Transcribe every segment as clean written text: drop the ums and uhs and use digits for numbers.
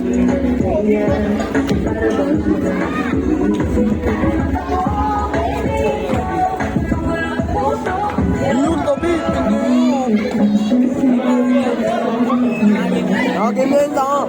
Yun, tabi. Okay, men lang.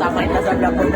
Samay na sa gapon.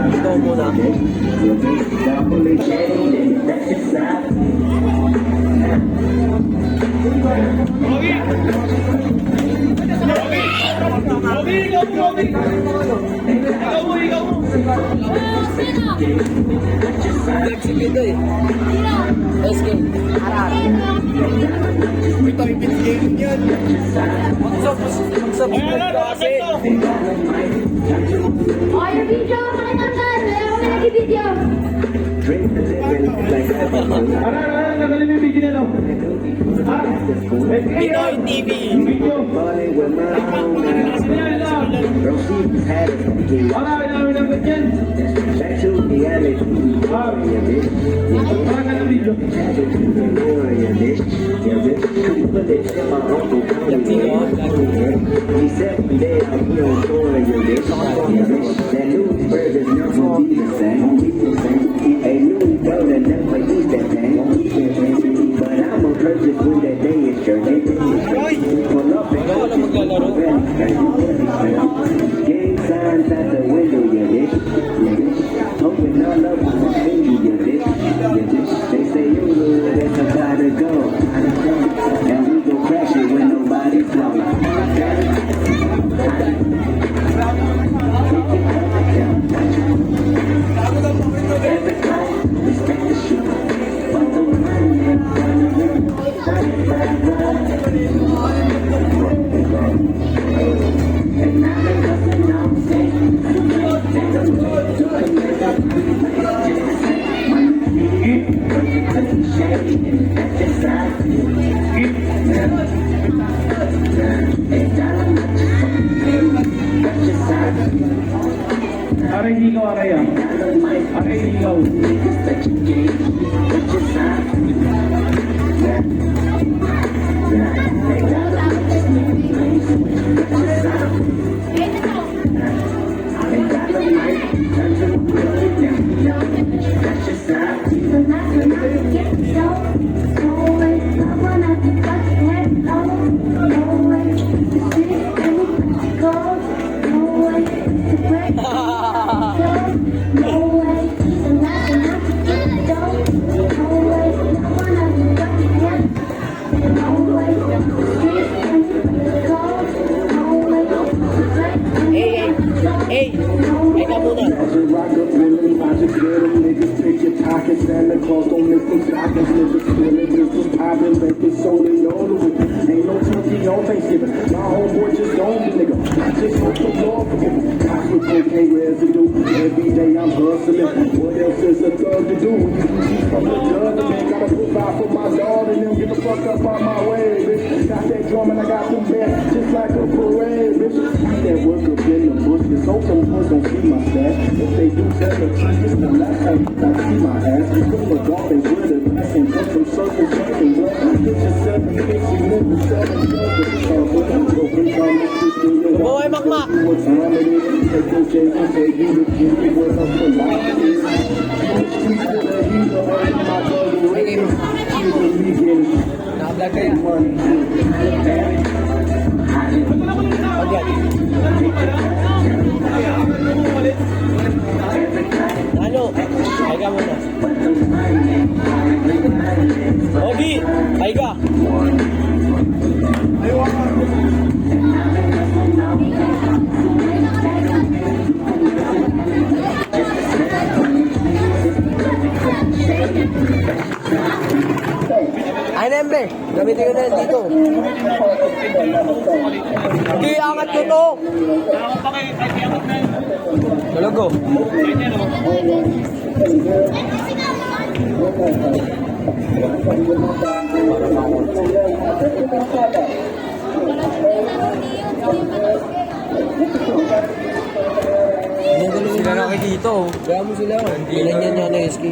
Ito muna. Flexibility eh. SK. Ito yung pinigilin yan. Magsabot kasi. Oh, your video! Pakita ka! Wala ko nag-video! Nagaling yung video na no? Pinoy TV. Marami namin ang ganyan. Parang ka ng video. Gang signs at the window, yeah, bitch. Yeah, bitch. Hoping all up on my finger, yeah, bitch. Yeah, bitch. They say you little, that's a gotta go. And we go crash it when nobody's home. Respect the shit. Follow Aray higaw, aray ah. Aray higaw. Santa Claus don't make them stockings, niggas spilling, niggas popping, baking soda, all the way. Ain't no turkey on Thanksgiving. My homeboy just gone, nigga. just hope the Lord forgive me. I switch okay residue. Every day I'm hustling. What else is a thug to do? When you do these from the judge, man, gotta put out for my daughter and them. Get the fuck up on my way, bitch. Got that drum and I got them bands just like a parade, bitch. I that work up in the bush. Just hope them boys don't see my stash. If they do, tell the truth. It's the last time you got see my ass. Put my garbage with it. And cut some circles, shaking blood. Get your 7 kicks and live the 7 Boy, Makmak! Naka-vlog kaya? Ano? Ay ka muna. Ogi! Ay ka! Ay na Emre, gamitin ko na yan dito. Hindi, angat ko to. Talago. Sila nakikita oh. Kaya mo sila. Ilan yan na SK.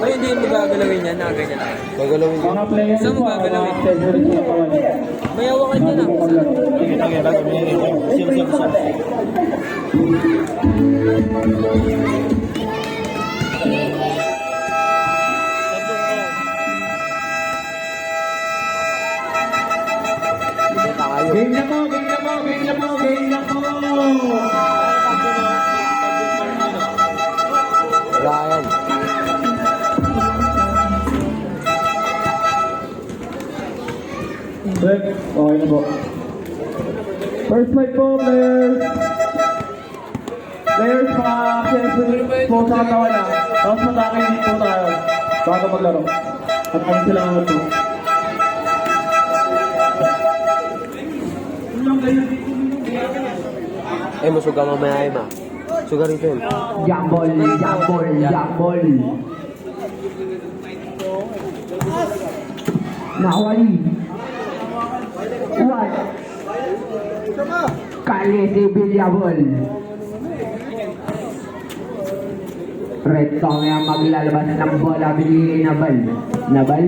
Ay, hindi mo gagalawin yan. Nakaganyan na. Gagalawin yan. Mga players Saan mo po, gagalawin? favorite yung kawan. May hawakan yan ah. Game na po, game na po, game na po, game na po! Ryan. Break. Okay na po. First fight po, players. Players pa, po sa katawan na. Tapos matake dito tayo. Bago maglaro. At kami sila nga ito. Eh, masuga mamaya ma. Sugar ito yun. Jambol, jambol, jambol. Nawali. What? Kali si Bilyabol. Red Song ang maglalabas ng bola. Binigay kay Nabal. Nabal?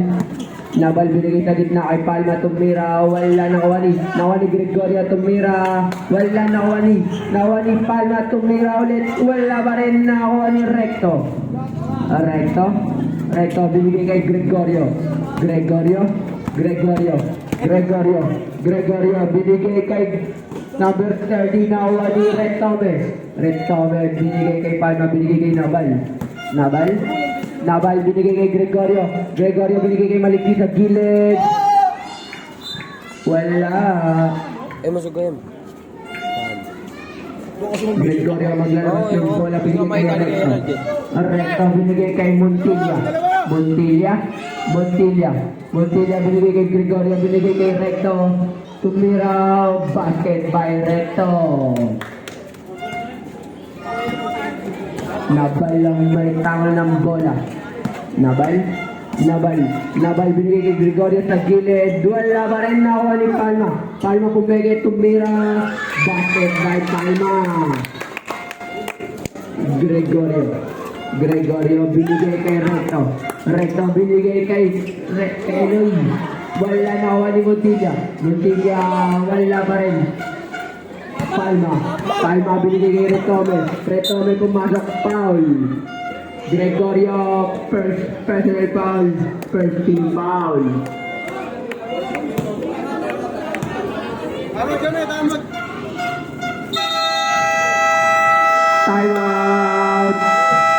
Nabal binigay sa gitna kay Palma tumira, wala nakawani. Nawani Gregorio tumira, wala nakawani. Nawani Palma tumira ulit, wala pa rin nakawani Recto. Recto? Recto binigay kay Gregorio. Gregorio? Gregorio. Gregorio. Gregorio binigay kay number 30 nawani Rectome. Rectome binigay kay Palma, binigay kay Nabal. Nabal? Nabal binigay kay Gregorio. Gregorio binigay kay Maliki sa gilid. Wala. Eh, masuga yan. Gregorio maglalabas ng bola binigay kay Recto. Recto binigay kay Montilla. Montilla. Montilla. Montilla binigay kay Gregorio. Binigay kay Recto. Tumira. Basket by Recto. Nabal lang may tango ng bola. Nabal? Nabal. Nabal binigay kay Gregorio sa gilid. Wala pa rin nakuha ni Palma. Palma pumigay, tumira. Basket by Palma. Gregorio. Gregorio binigay kay Recto. Recto binigay kay Eloy. Wala nakuha ni Montilla. Montilla wala pa rin. Palma. Palma binigay kay Retome. Retome pumasok, foul. Gregorio, first personal foul. First team foul. Time out.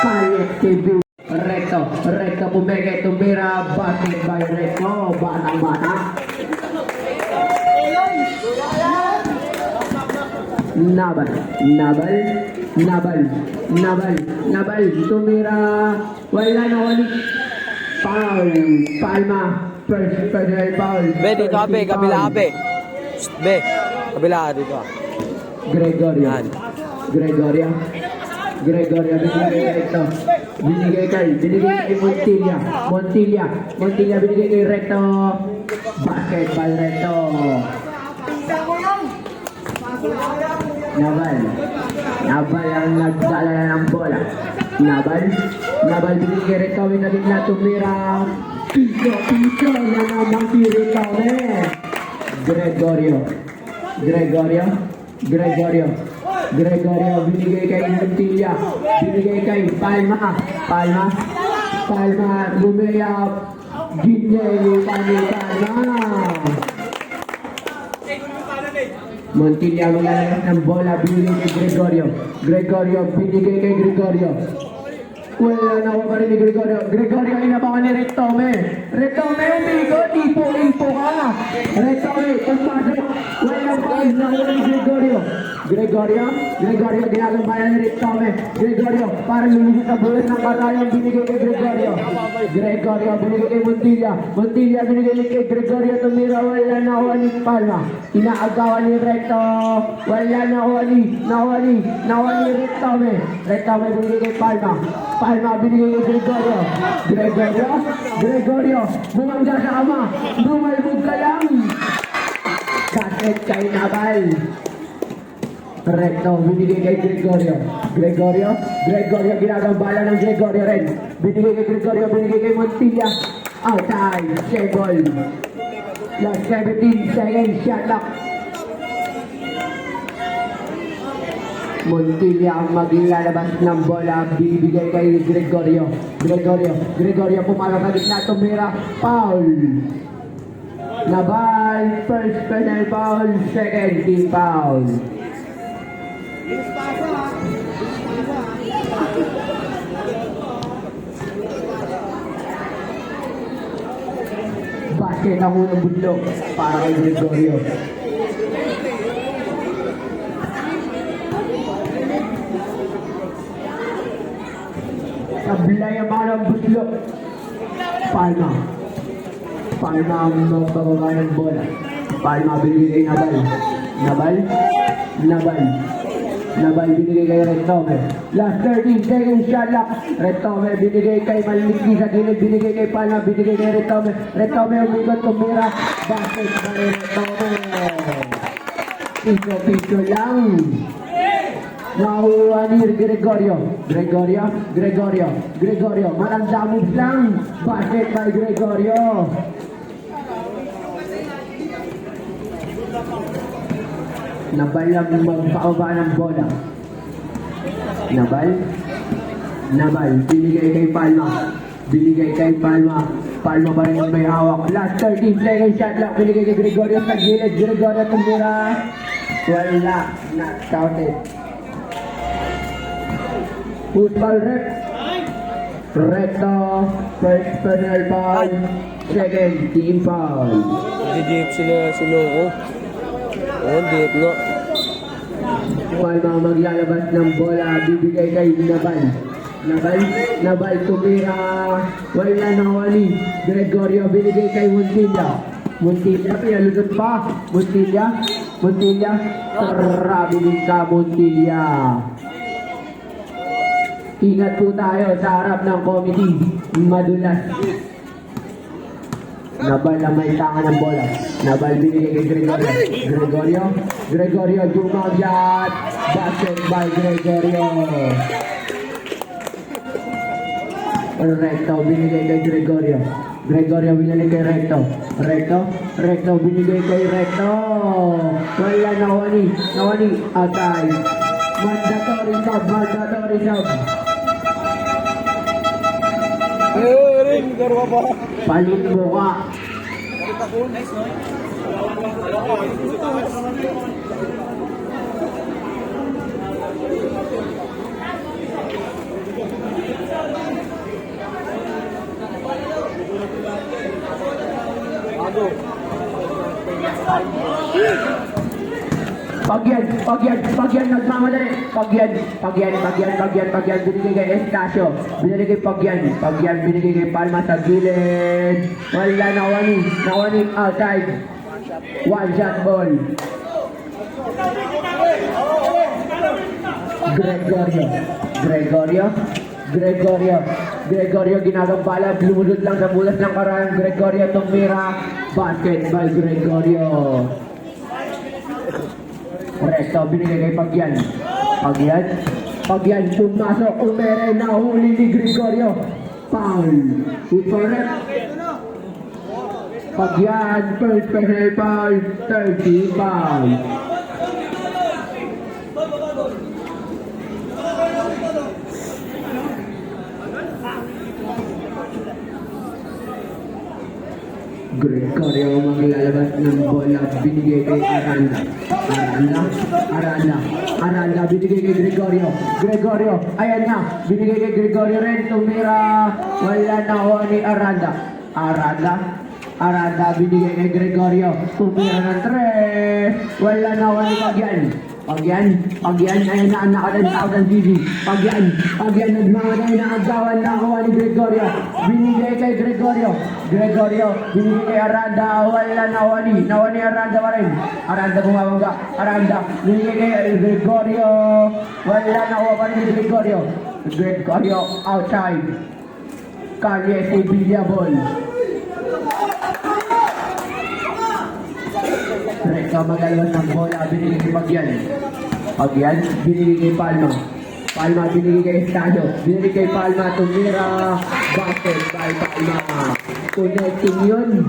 Collective. Recto. Recto pumigay, tumira. Basket by Recto. Batang-bata. Nabal, Nabal, Nabal, Nabal, Nabal, tumira, wala na ulit. Foul, Palma, personal foul. Be, dito ka be, kabila ka be. Shh, be. Kabila ka dito. Gregorio. Yan. Gregorio. Gregorio, binigay kay Montilla. Montilla binigay kay Recto. Basketball Recto. Nabal ang nagdala ng bola. Nabal binigay kay Recto. Winagin na tumira. Piso na naman si Recto. Gregorio binigay kay Montilla, binigay kay Palma, lumayap, Ginelli, Palma. Montilla maglalagay ng bola, binigay kay Gregorio, binigay kay Gregorio. Wala na ako pa rin ni Gregorio. Gregorio, inabangan ni Retome. Retome, umigo, tipo ka. Retome, pumasok. Wala pa rin na ni Gregorio. Gregorio, ginagampayan ni Retome. Gregorio, parang lulusot sa bulan ng batayang binigay kay Gregorio. Gregorio, binigay kay Montilla. Montilla, binigay kay Gregorio. Tumira, wala na ako ni Palma. Inaagawan ni Recto. Wala na ako ni Retome. Retome, binigay kay Palma. Palma binigay kay Gregorio, bumangga sa kama, bumalbog ka lang. Basket kay Nabal. Recto, binigay kay Gregorio, ginagambala ng Gregorio rin. Binigay kay Gregorio, binigay kay Montilla. Outside, share ball. Last 17 seconds, shot clock. Montilla ang maglalabas ng bola, bibigay kay Gregorio. Gregorio pumalok sa gitna, tumira, foul. Nabal, first penal foul, second team foul. Basket ang unang budlok para kay Gregorio. Sablay ang mga ng butlok. Palma ang magbababa ng bola. Palma binigay kay Nabal binigay kay Retome. Last 13 seconds shot clock. Retome binigay kay Maliki sa gilid. Binigay kay Palma. Binigay kay Retome. Retome umigot, tumira. Basket by Retome. Piso lang. Nakuha ni Gregorio, maranda moves lang. Basket by Gregorio. Nabal lang magpakaba ng bola. Nabal, binigay kay Palma. Palma pa rin may hawak. Last 13 seconds shot lang. Binigay kay Gregorio sa gilid. Gregorio tumira. Wala. Not counted. Football rep. Recto. First personal foul. Second team foul. Didip sila Loko. Oo, dip no. Palma maglalabas ng bola. Bibigay kay Nabal tumira. Wala na wali. Gregorio binigay kay Montilla pinalusot pa. Montilla. Grabe din ka, Montilla. Ingat po tayo sa harap ng committee. Madulas. Nabal na may tangan ng bola. Nabal binigay kay Gregorio jumagyat. Basket by Gregorio. Recto binigay kay Gregorio binigay kay Recto binigay kay Recto. Wala nawani atay. Mandatory sub. Ring, garwa ba? Palit mo ka. Pagyan, nagmamadali. Pagyan, binigay kay Estasio. Binigay kay Pagyan, binigay kay Palma sa gilid. Wala, nawani outside. One shot ball. Gregorio ginagambala, lumunod lang sa bulas ng karayang. Gregorio tumira, basketball Gregorio. Resto, binigay kay Pagyan, pumasok, umere, nahuli ni Gregorio. Foul. Utoret. Pagyan, first personal foul, 30 foul. Gregorio maglalabas ng bola, binigay kay Aranda, binigay kay Gregorio, ayan na, binigay kay Gregorio rin, tumira, wala na ho ni Aranda, binigay kay Gregorio, tumira ng 3, wala na ho ni Pagyan, ayan na anak ka ng tao ng Gigi. Pagyan, nagmamatay na agawan na kuha ni Gregorio. Binigay kay Gregorio, binigay kay Aranda, wala nawani Aranda pa rin. Aranda bumabangga, binigay kay Gregorio, wala nakuha pa rin ni Gregorio. Gregorio outside. Kalye si Villabol. Reka magalabas ng bola, binigay kay Pagyan, binigay kay Palma, binigay kay Estadio, binigay kay Palma, tumira, basket by Palma, connecting yun.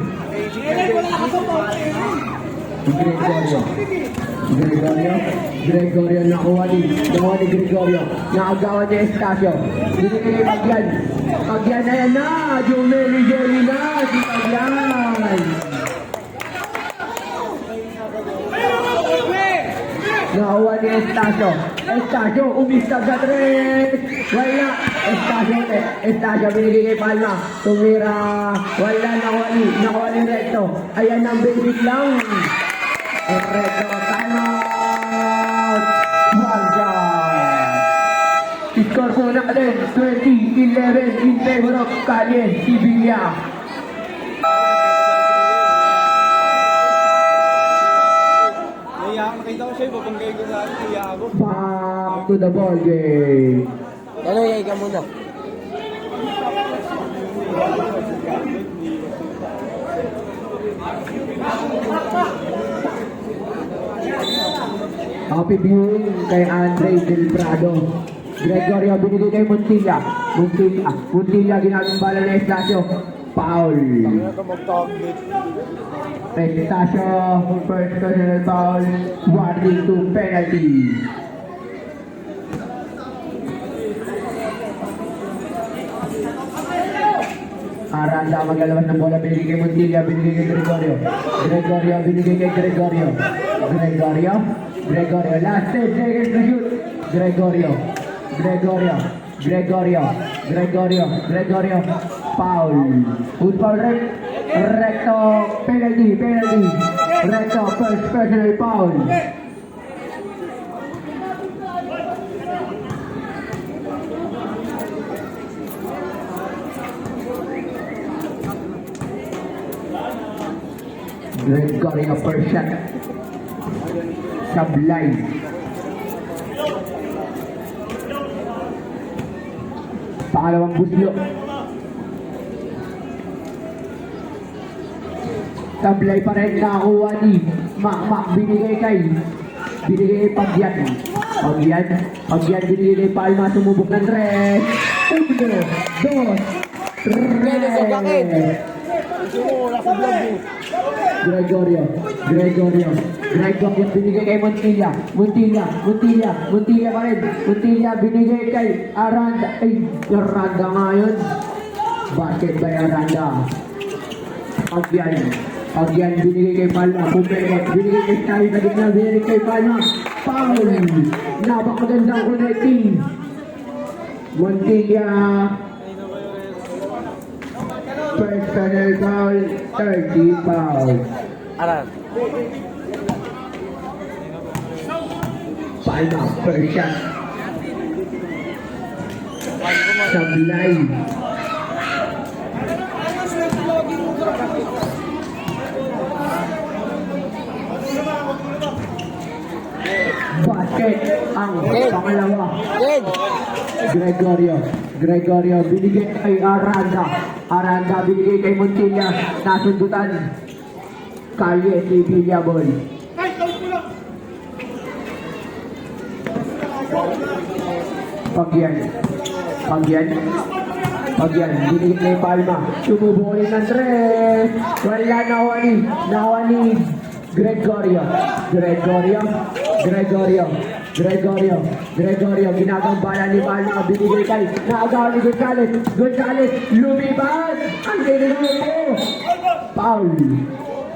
Gregorio nakuha ni Gregorio, naagawan niya Estadio, binigay kay Pagyan na yan na, Jumeli na, si Pagyan. Nakuha ni Estacio, umistag sa 3, wala, Estacio binigay kay Palma, tumira, wala, nakuha ni Recto, ayan ang basic lang, Recto, timeout, score po natin, 20-11 in favor of Kalye, Sevilla. Nakita ko siya, papanggay ko sa akin, iya ako. Back to the ball game. Ano, yay ka muna. Happy viewing kay Andre Del Prado. Gregorio binigay kay Montilla, ginagong bala na Estacio. Foul. Estacio, first personal foul, warning to penalty. Aranda maglalabas ng bola, binigay kay Montilla, binigay kay Gregorio, binigay kay Gregorio, last 10 seconds to shoot, Gregorio, foul, who's foul? Recto, penalty, Recto, first personal foul. Gregorio first shot. Sablay. Pangalawang buslo. Sablay pa rin nakakuha ni Makmak, binigay kay Pagyan, binigay kay Palma, sumubok ng 3, 1, 2, 3. Gregorio, binigay kay Montilla pa rin, binigay kay Aranda, ngayon, basket by Aranda. Pagyan, binigay kay Palma, binigay kay Stali sa gitna, binigay kay Palma, foul, napakagandang connecting, Montilla, first personal foul, 30 foul. Palma, first shot. Sablay. Basket ang pangalawa. Ken! Gregorio binigay kay Aranda binigay kay Montilla, nasundutan Kalye si Villabon. Pagyan, binigay kay Palma, sumubo ulit ng tres, wala nakuha ni Gregorio, ginagambala ni Palma, binigay kay naagaw ni Gonzales, lumibas, ang ginagawa foul,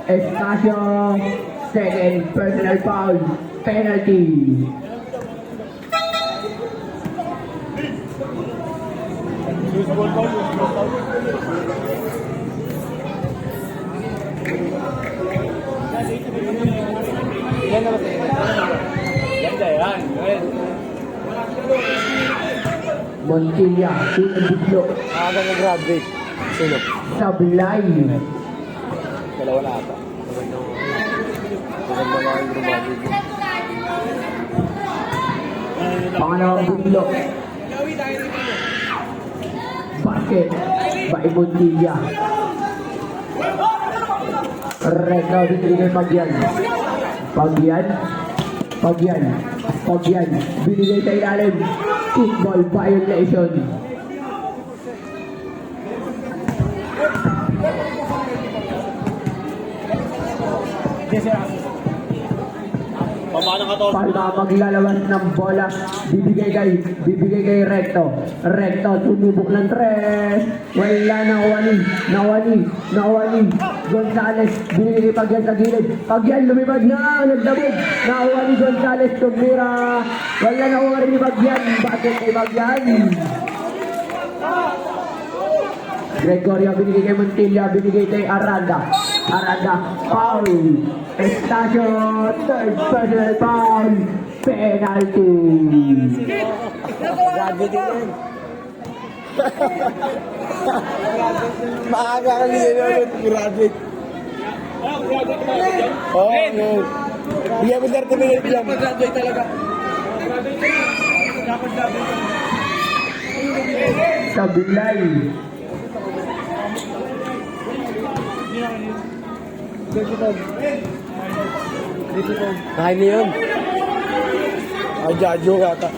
Estacio, second personal foul, penalty. Montilla, unang biglo, Aga nag-graduate. Sino? Sablay, Dalawa na ata. Maganda na yung graduate. pangalawang biglo, basket, by Montilla, Reka, binigay Pagyan, binigay sa ilalim, football violation. Palma maglalabas ng bola, bibigay kay Recto, sumubok ng tres, wala nawali, Gonzales, binigay kay Pagyan sa gilid, Pagyan lumipad na, nagdabog, nakuha ni Gonzales, tumira, wala nakuha rin ni Pagyan, bakit kay Pagyan? Gregorio binigay kay Montilla, binigay kay Aranda, foul, Estacio, third personal foul, penalty. Graduate din. Maaga ka nila graduate. Oo, no. Bigyan mo 30 minutes lang. Graduate talaga. Sablay. Kain niyo yun. Ay, Jajo kata.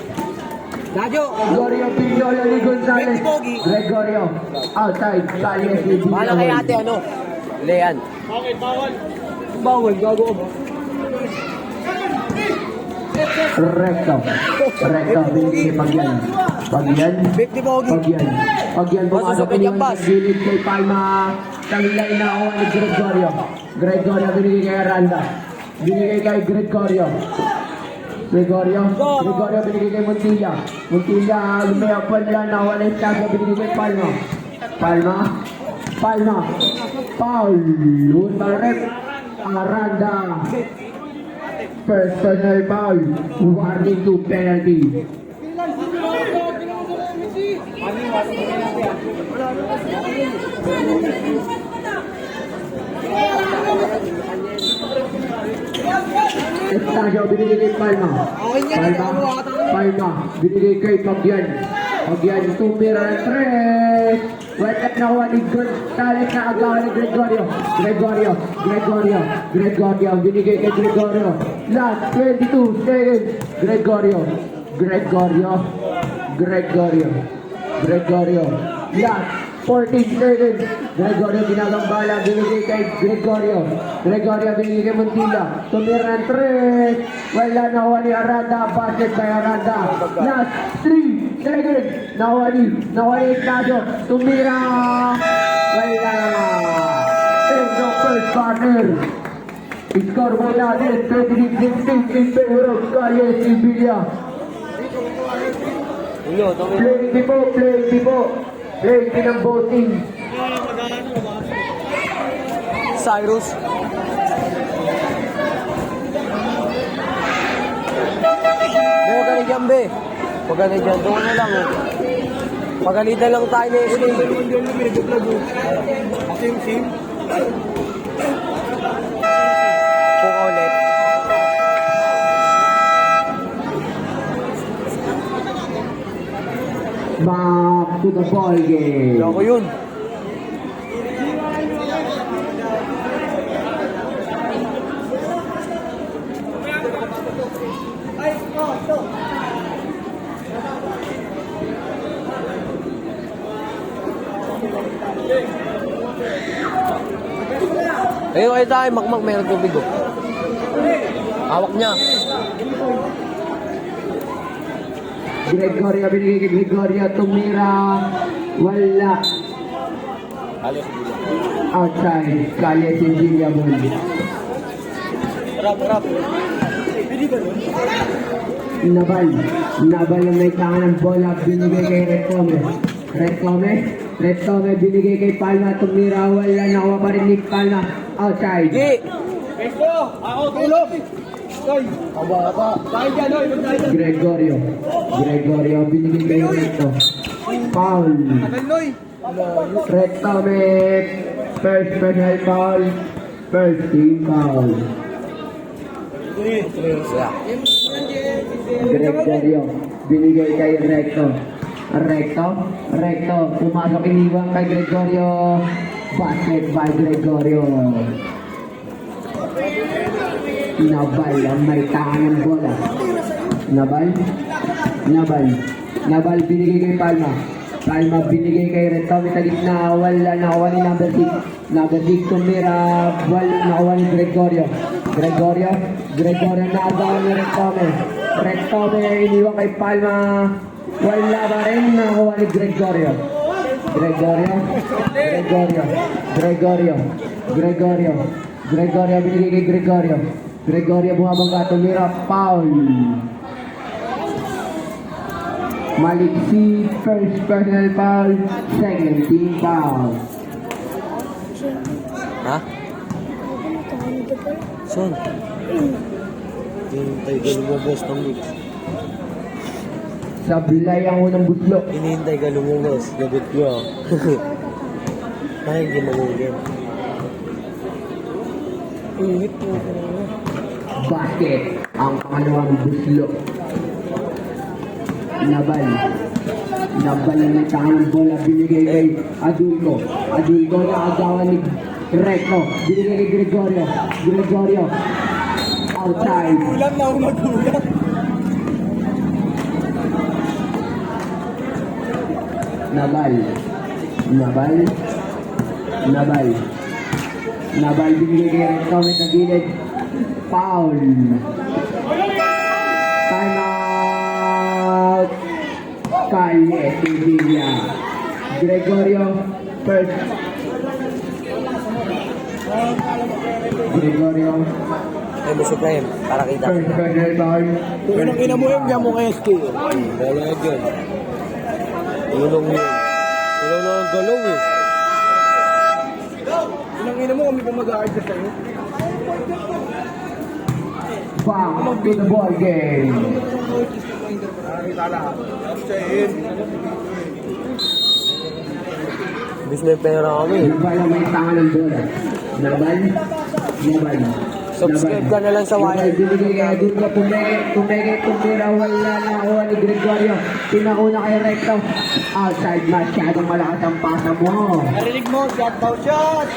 Gregorio Pinola ni Gonzales. Gregorio, outside, Kalye si Paano kay ate ano? Lean. Bawal, gago ba? Recto, binigay Pagyan. Pagyan, pumasok Masusunod yung iniwan pass. sa gilid kay Palma. Tangilay na ako ni Gregorio, binigay kay Aranda. Binigay kay Gregorio, binigay kay Montilla, lumayap pa nila, nawala yung taga, binigay kay Palma, foul, unang rep, Aranda, first personal foul, warning to penalty. Estacio, binigay kay Palma, binigay kay Pagyan, tumira ng tres, wala nakuha ni Gonzales na agawan ni Gregorio, binigay kay Gregorio, last 22 seconds, Gregorio, last 14 seconds, Gregorio ginagambala, binigay kay Gregorio, binigay kay Montilla, tumira ng tres, wala nakuha ni Aranda, basket by Aranda, last 3 seconds, nakuha ni Estacio, tumira, wala, end of first quarter, score mo natin, 26-16 in favor of Kalye Sibilia. Play ng voting. Cyrus. Huwag ka na dyan, be. Huwag ka na dyan. Doon na lang. Pagalitan lang tayo na SK. Kung ulit. back to the ball game. Ako yun. Ayun kayo tayo, makmak, meron tubig oh. Hawak niya. Gregorio, binigay kay Gregorio, tumira, wala. Outside, Kalye Sinjilia Bull. Nabal ang may tangan ng bola, binigay kay Red Tome, binigay kay Palma, tumira, wala, nakuha pa rin ni Palma, outside. Gregorio, binigay kay Reto. Foul. Red Tome, first personal foul, first team foul. Gregorio, binigay kay Recto, pumasok iniwang kay Gregorio, basket by Gregorio. Nabal ang may tangan ng bola. Nabal, binigay kay Palma, binigay kay Recto, sa gitna, wala, nakuha ni number 6. Number 6 tumira, wala, nakuha ni Gregorio, naagawan ni Recto, iniwang kay Palma, wala pa rin, nakuha ni Gregorio, binigay kay Gregorio, bumabangga, tumira, foul. Maliksi, first personal foul, second team foul. Ha? Son? Hinihintay ka lumabas ng mix. Sablay ang unang butlo. Hinihintay ka lumabas. Lagot ko ah. Ay, hindi mamulin. Init po ka na. Basket ang pangalawang butlo. Nabal ang may tangan ng bola, binigay kay Adulco, na agawan ni Recto, binigay kay Gregorio, outside. Nabal, binigay kay Recto, may tagilid, foul. Time out. Kalye Sinjilia. Gregorio, first. Ay, mo Supreme, para kita. First personal foul. Kung anong ina mo yun, diyan mo kay SK. Dala na dyan. Tulong yun. Tulong na ang galaw eh. Inang ina mo, kami pa mag-aayos na sa'yo. Back to the ball game. Bis may pera kami. Nabal ang may tangan ng bola. Nabal. Subscribe ka na lang sa Nabal, binigay kay Adulco, tumira, wala, nakuha ni Gregorio. Pinauna kay Recto. Outside, masyadong malakas ang pasa mo. Narinig mo, shot daw shot!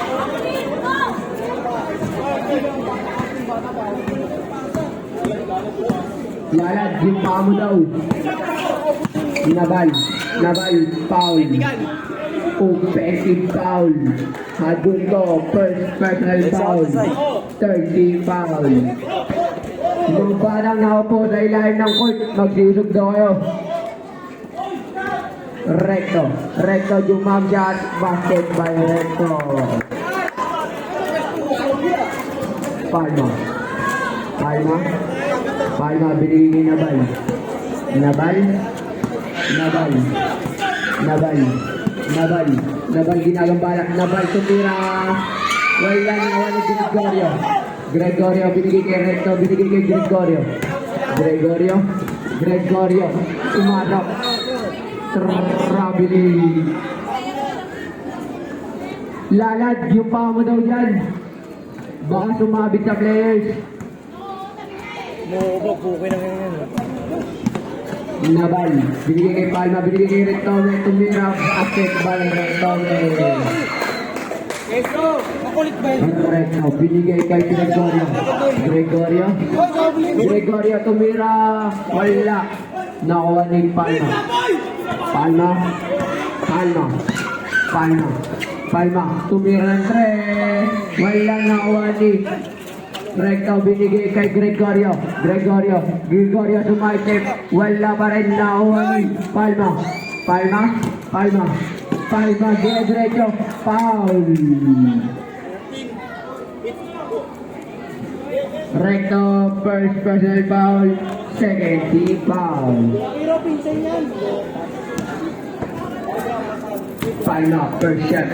Lalad, yung paa mo daw. Nabal, foul. Offensive foul. Adulco, first personal foul. Third team foul. Yung parang nakaupo sa ilalim ng court, magsiusog daw kayo. Recto, jumam shot, basket by Recto. Palma, binigay ni Nabal, ginagambalak. Nabal, tumira. Wala nakuha ni Gregorio, binigay kay Recto, binigay kay Gregorio, umadap. Traveling. Lalad, yung paa mo daw dyan. Baka sumabit sa players. Nabal, binigay kay Palma, binigay kay Rectome, tumira, basket, ball, Rectome. Recto, binigay kay Gregorio, tumira, wala. Nakuha ni Palma. Palma, tumira ng 3. Wala nakuha ni Recto, binigay kay Gregorio, sumaitip, wala pa rin nakuha ni Palma, diretso, foul. Recto, first personal foul, second team foul. Palma, first shot.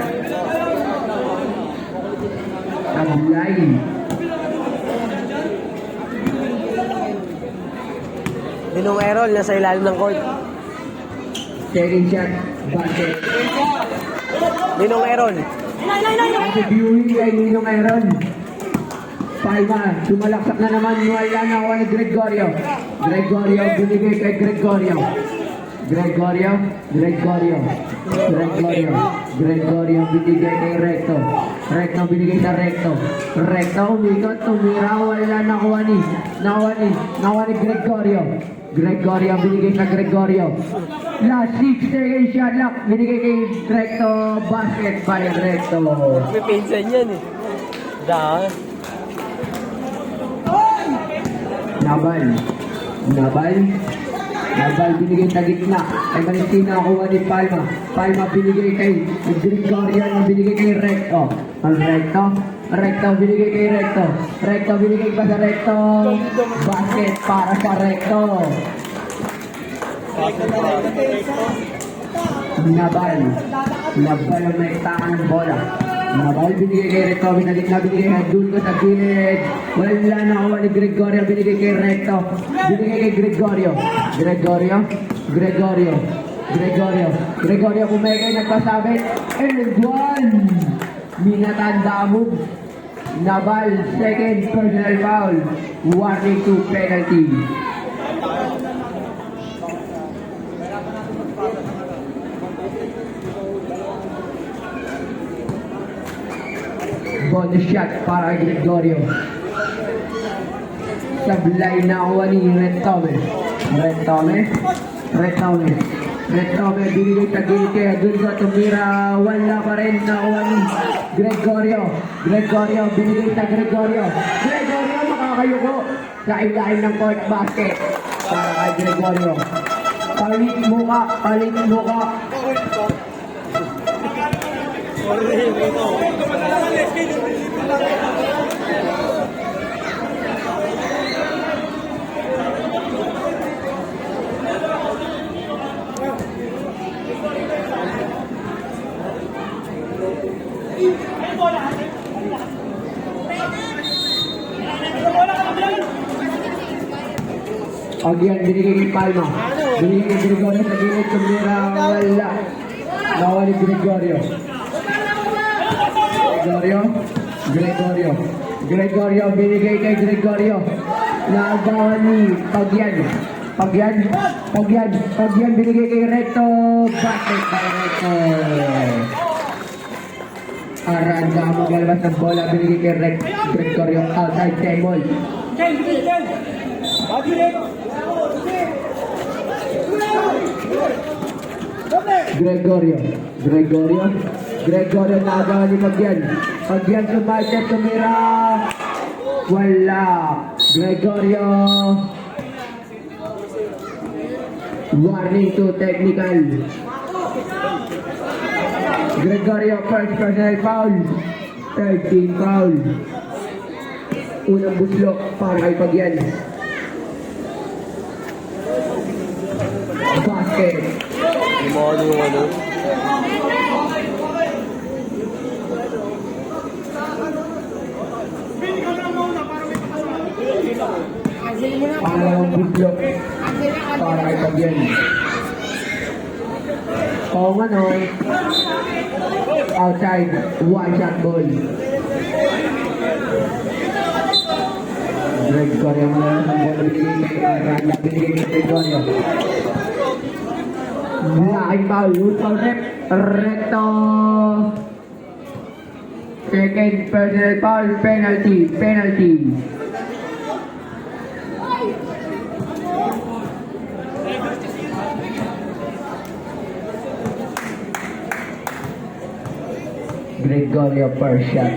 Abulay. Ninong Errol, nasa ilalim ng court. Second shot, basket. Ninong Errol. At viewing kay Ninong Aaron. Palma, sumalaksak na naman, wala na ako ni Gregorio, binigay kay Gregorio, binigay kay Recto, binigay sa Recto, umikot, tumira, wala nakuha ni Gregorio, binigay sa Gregorio, last 6 second shot lock, binigay kay Recto, basket by Recto. May pinsan yan eh. Dahil. Nabal, binigay sa gitna. Ay Valentina, kuha ni Palma, binigay kay Gregorio, binigay kay Recto. Recto, binigay kay Recto, binigay pa sa Recto. Basket para sa Recto. Nabal ang naitakan ng bola. Nabal, binigay kay Recto, binagitna, binigay kay Dulco sa gilid. Wala na ako ni Gregorio, binigay kay Recto. Binigay kay Gregorio, kumekay, nagpasabit. And one! Minatanda mo. Nabal, second personal foul. Warning to penalty. Bonus shot para kay Gregorio. Sablay na kuha ni Rectome, binigay sa gilid kay Dulco, tumira, wala pa rin nakuha ni Gregorio, binigay sa Gregorio, makakayuko sa ilalim ng court, basket para kay Gregorio. Palit mo ka. Again, binigay kay Palma. Binigay kay Gregorio sa gilid, tumira, wala. Nakuha ni Gregorio, binigay kay Gregorio. Nagawa ni Pagyan, binigay kay Recto. Basket kay Recto. Aranda maglalabas ng bola, binigay kay Gregorio. Outside table. Gregorio nagawa ni Pagyan sumaset, tumira, wala. Gregorio, warning to technical. Gregorio, first personal foul, 13 foul. Unang buslok para kay Pagyan. Basket. Pangalawang buslok para kay Pagyan. Oo nga no. Outside, one shot ball. Gregorio mo na ng bola, binigay kay Aranda, binigay kay Gregorio. Laking foul. Wood foul rep. Recto. Second personal foul. Penalty. Penalty. Gregorio per shot.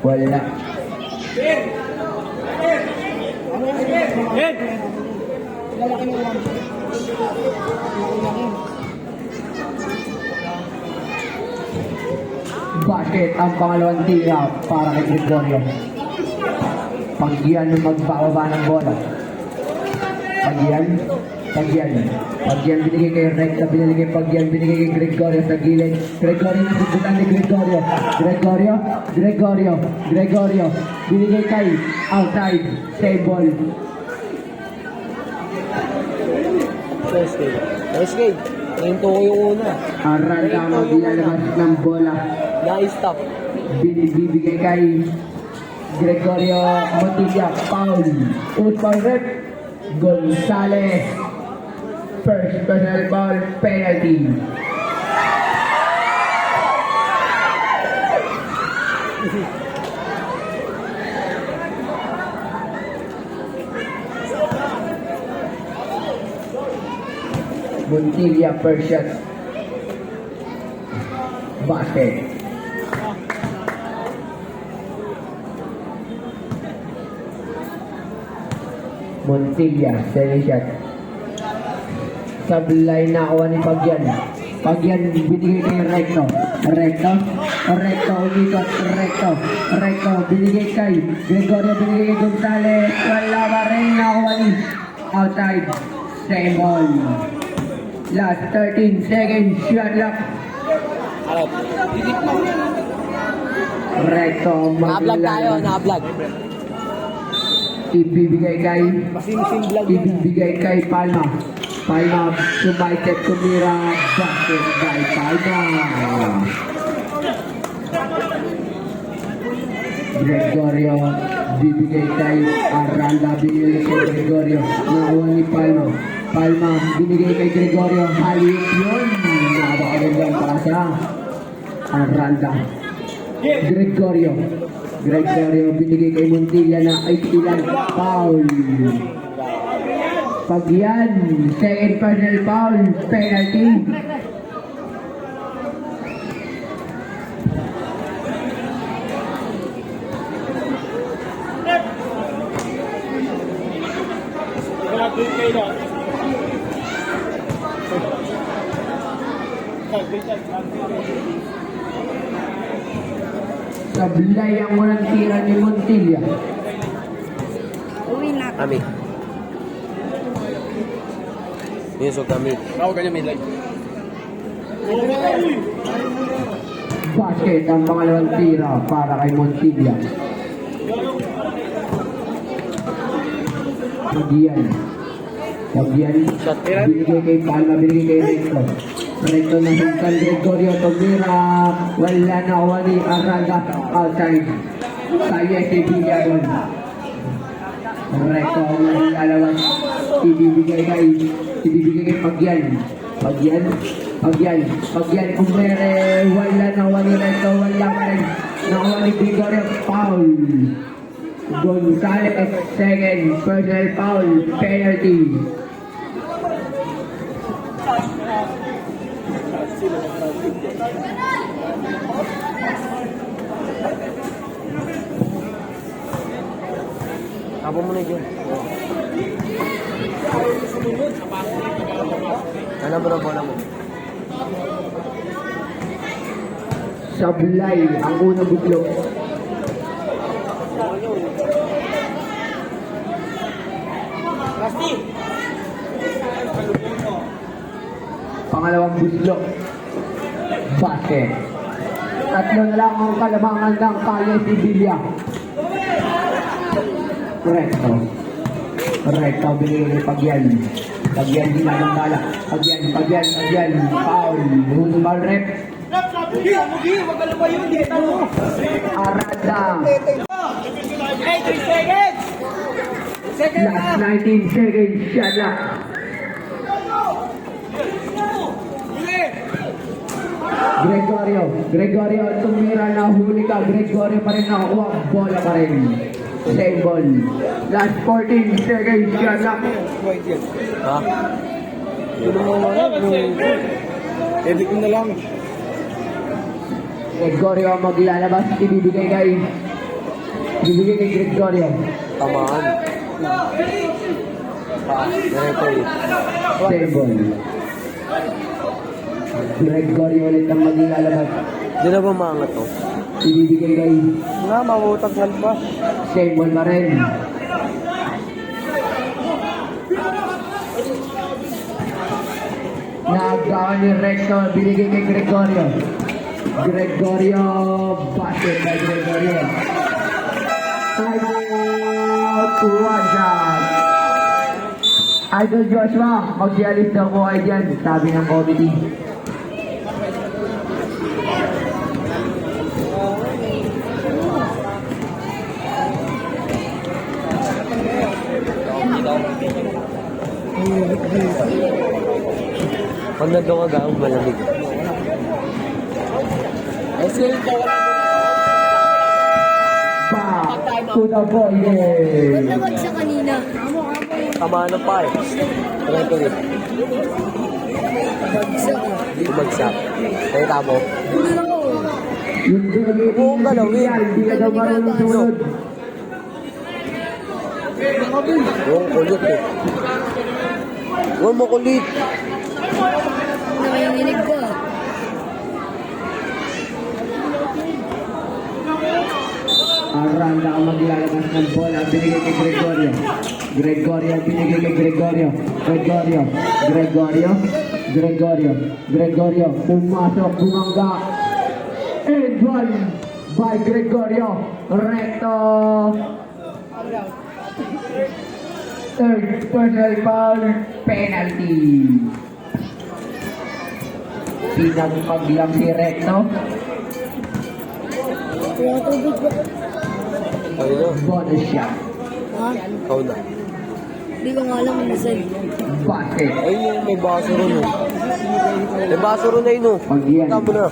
Wala. Basket ang pangalawang tira para kay Gregorio. Pagyan magbababa ng bola. Pagyan binigay kay Recta, binigay Pagyan, binigay kay Gregorio sa gilid. Gregorio nasibutan ni Gregorio, binigay kay outside, save ball. Nice game. Nahinto ko yung una. Aranda maglalabas ng bola. Nice stop. Binibigay kay Gregorio Montilla, foul. Foul rep. Gonzales. First personal foul, penalty. Montilla per shot. Basket. Montilla, second shot. Sablay na kuha ni Pagyan. Pagyan, binigay kay Recto, umikot, Recto, binigay kay Gregorio, binigay kay Gonzales. Wala pa rin nakuha ni outside. Same ball. Last 13 seconds, shot clock. Recto, Naka-vlog tayo, naka-vlog. ibibigay Masim-vlog yan. ibibigay kay Palma. Palma, sumaitek, tumira, basket by Palma. Gregorio, bibigay kay Aranda, binigay kay Gregorio, nakuha ni Palma. Palma, binigay kay Gregorio, halip yun. Napakagandang pasa. Aranda. Gregorio, binigay kay Montilla na ay ilan, foul. Pagyan, second personal foul, penalty. Sablay ang walang tira ni Montilla. Kami. Yes, so kami. Basket ang pangalawang tira para kay Montilla. Pagyan, binigay kay Palma, binigay kay Recto na hungkan Gregorio, tumira, wala na wali, Aranda, outside. Kaya si Villaron. Recto ang lalabas, ibibigay kay Pagyan, umere, wala na wali Recto, wala pa rin, nakuha ni Gregorio, foul. Gonzales, second, personal foul, penalty. Tapo mo na dyan. Ano mo na bola mo? Sablay ang unang buglo. Pangalawang buglo. Basket. Tatlo na lang ang kalamangan ng Kaya Sibilia. Recto, binigay kay Pagyan. Pagyan, ginagang bala. Pagyan. Foul. Foul rep. Aranda. Last 19 seconds. Shot lock. Gregorio, tumira na huli ka. Gregorio pa rin nakakuha. Bola pa rin. Same ball. Last 14 seconds. Shot clock. Ha? Yun mo edit ko na lang. Gregorio ang maglalabas. Ibibigay kay Gregorio. Tamaan. Ganito eh. Same ball. Gregorio ulit ang maglalabas. Di na ba maangat to? Ibibigay kay Nga, mawutag ba? same ball pa rin. Nagawa ni Recto, binigay kay Gregorio. Gregorio, basket by Gregorio. Time out, one shot. Idol Joshua, mag-dialis daw ko ay dyan, sabi ng committee. Pag nandun ka gaong malamig. Back to the ball game. Nagawag siya kanina. Tamaan ng pa eh. Ganito rin. Bumagsak. Kaya tamo. Hindi lang ako. Yung delegate Oo, galawin. hindi ka daw marunong sumunod. Yung kulit eh. Huwag mo kulit. Nanginginig ko. Aranda ang maglalabas ng bola. Binigay kay Gregorio. Gregorio, binigay kay Gregorio. Gregorio. Pumasok, bumangga. And one by Gregorio. Recto. Third personal foul. Penalty. Pinagpaglang si Recto. Kaya tubig ko. Ayun na. Bonus shot. Ha? Ikaw na. Hindi ko nga alam ano sa'yo. Basket. Ayun yung may baso ron oh. May baso ron na yun oh. Pag yan. Tama na.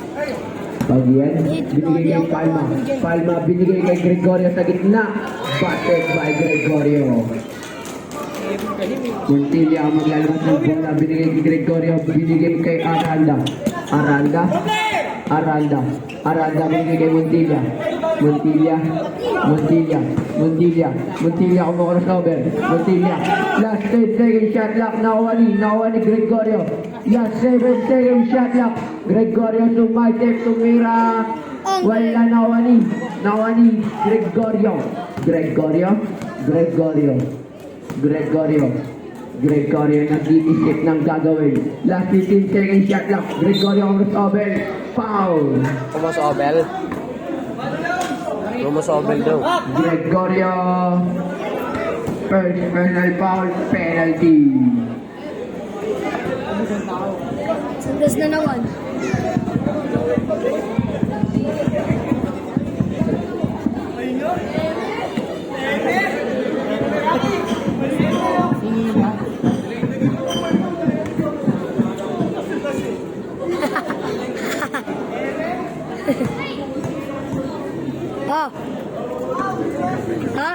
Pag yan, binigay kay Palma. Palma binigay kay Gregorio sa gitna. Basket by Gregorio. Montilla ang maglalabas ng bola. Binigay kay Gregorio. Binigay kay Aranda. Aranda binigay kay Montilla. Montilla kumukrosover. Montilla. Last 10 second shot clock. Nakuha ni Gregorio. Last 7 second shot clock. Gregorio sumaitip, tumira. Wala nakuha ni Gregorio nag-iisip ng gagawin. Last 15 second shot clock. Gregorio crossover. Foul. Pumasobel daw. Gregorio. First personal foul. Penalty. Sandas na naman. Ha? Ha?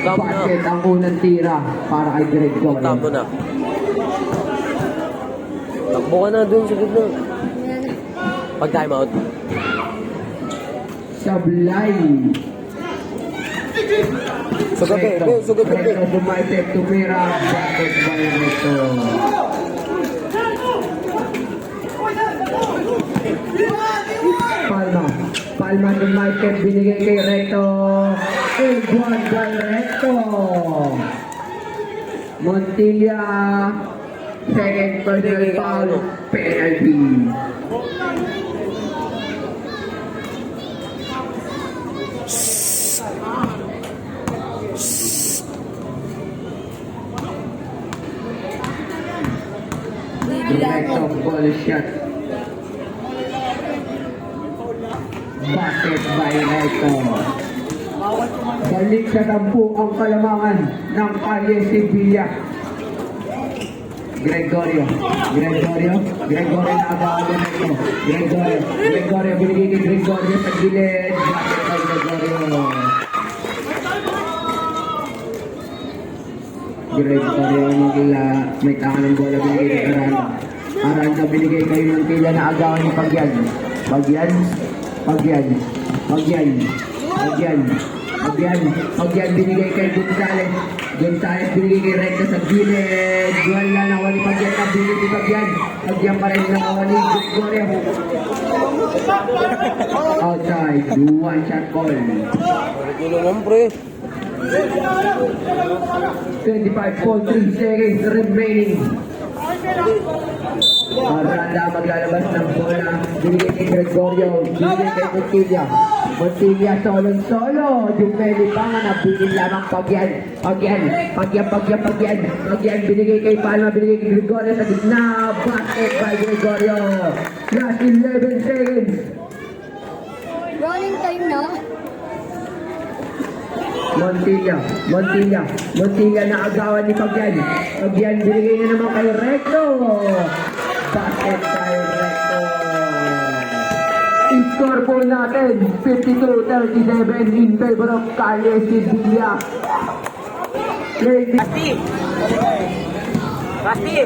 Tama na. Basket ang unang tira para kay Gregorio. Tama na. Takbo ka na dun sa gitna. Ayan. Pag time out. Sablay. Sugat eh. Sugat eh. Recto sumaitip, tumira. Basket by Recto. Palma sumaitip, binigay kay Recto. And one by Recto. Montilla. Second personal foul. Penalty. Recto ball shot. Basket by Recto. Balik sa 10 ang kalamangan ng Kalye Sevilla. Gregorio nakagawa ng ito. Gregorio binigay kay Gregorio sa gilid. Basket kay Gregorio. Gregorio may taka ng bola binigay kay Aranda. Aranda binigay kay Montilla na agawan ni Pagyan. Pagyan binigay kay Gonzales. Gonzales binigay kay Recta sa gilid. Wala na wali Pagyan na binigay kay Pagyan. Pagyan pa rin na wali Gregorio. Outside, one shot ball. Ito naman, pre. 25.3 seconds remaining. Aranda maglalabas ng bola. Binigay kay Gregorio. Binigay kay Montilla. Montilla solo. Jumeli pa nga nabigil lamang Pagyan. Pagyan binigay kay Palma. Binigay kay Gregorio sa gitna. Basket by Gregorio. Last 11 seconds. Running time na. Montilla na agawan ni Pagyan. Pagyan binigay na naman kay Recto. Basket kay Recto. I-score po natin 52-37 in favor of Calle Sevilla. Basti!